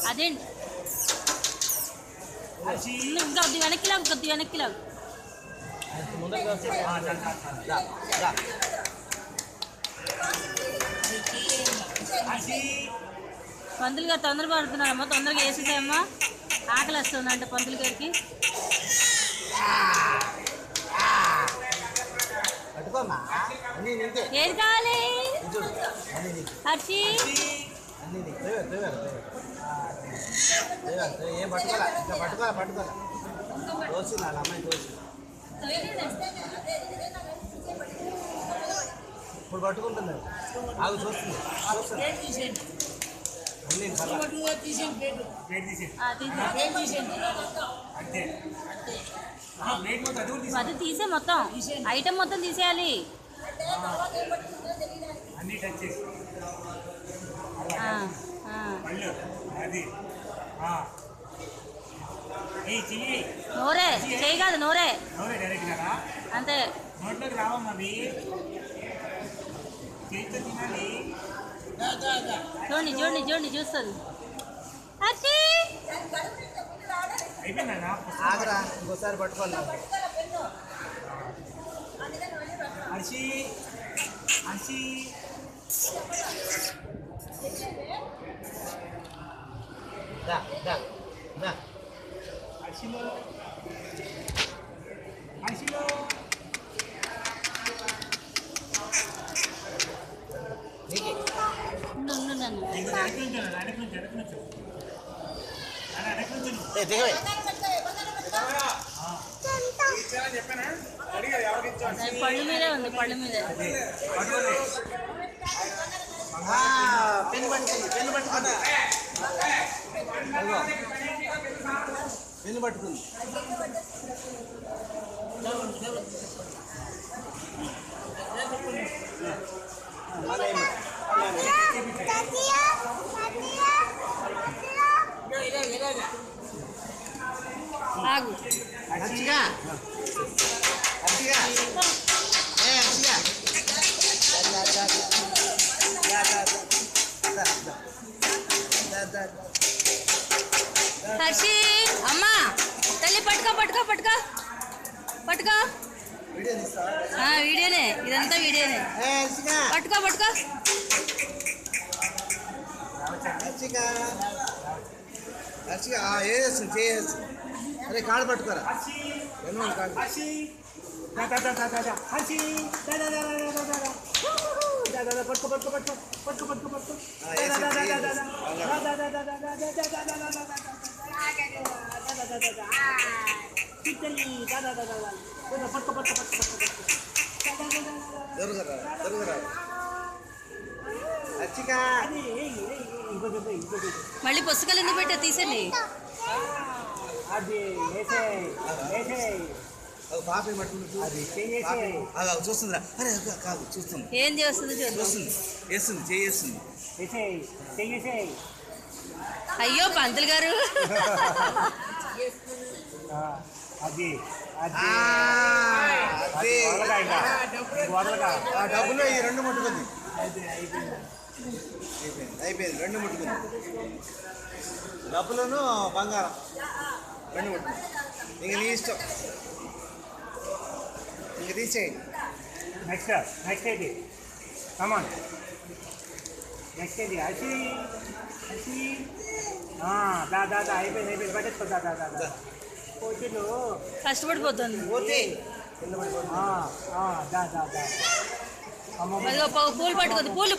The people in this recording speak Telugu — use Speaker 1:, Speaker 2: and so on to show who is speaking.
Speaker 1: అదేంటి ఇంకా కొద్ది వెనక్కి లాగు పంతులు గారు తొందరపడుతున్నారమ్మా, తొందరగా వేసేసాయమ్మా, ఆకలి వస్తుందంట పంతులు గారికి. ఏది కావాలి హర్షి?
Speaker 2: ఏం పట్టుకోలే, ఇంకా పట్టుకోలే దోసి నా అమ్మాయి దోసి ఇప్పుడు పట్టుకుంటుంది. ఆగు చూస్తుంది
Speaker 1: అది తీసే మొత్తం ఐటమ్ మొత్తం తీసేయాలి. నోరే చేయి కాదు, నోరే అంతే. చూడండి చూస్తుంది.
Speaker 2: ఆగరా ఇంకోసారి పట్టుకోవాలి.
Speaker 1: పళ్ళు మీదే ఉంది, పళ్ళు మీదే.
Speaker 2: పెన్ను పట్టుకుంది, పెన్ను పట్టుకుంది.
Speaker 1: ఆగు హర్షి, అమ్మా తల్లి పట్టుకో వీడియోనే, ఇదంతా వీడియోనే. పట్టుకో
Speaker 2: అరే కాళ్ళు పట్టుకోరా.
Speaker 1: మళ్ళీ పుస్తకాలు ఎందుకు పెట్టా, తీసండి.
Speaker 2: చూస్తుందిరా, అరే కాదు చూస్తుంది.
Speaker 1: ఏం చేస్తుంది?
Speaker 2: చేస్తుంది.
Speaker 1: అయ్యో పంతులు గారు,
Speaker 2: డబ్బులు ఈ రెండు ముట్టుకుంది. అయిపోయింది రెండు ముట్టుకుంది. డబ్బులను బంగారం రెండు ముట్టుకుంది. ఇంక నీ ఇష్టం, ఇంక తీసేయండి.
Speaker 3: నెక్స్ట్ ఏంటి? కమాన్ నెక్స్ట్ ఏంటి? అయిపోయింది పట్టేసుకో.
Speaker 1: కష్టపడిపోతుంది. పూలు పట్టుకుంది, పూలు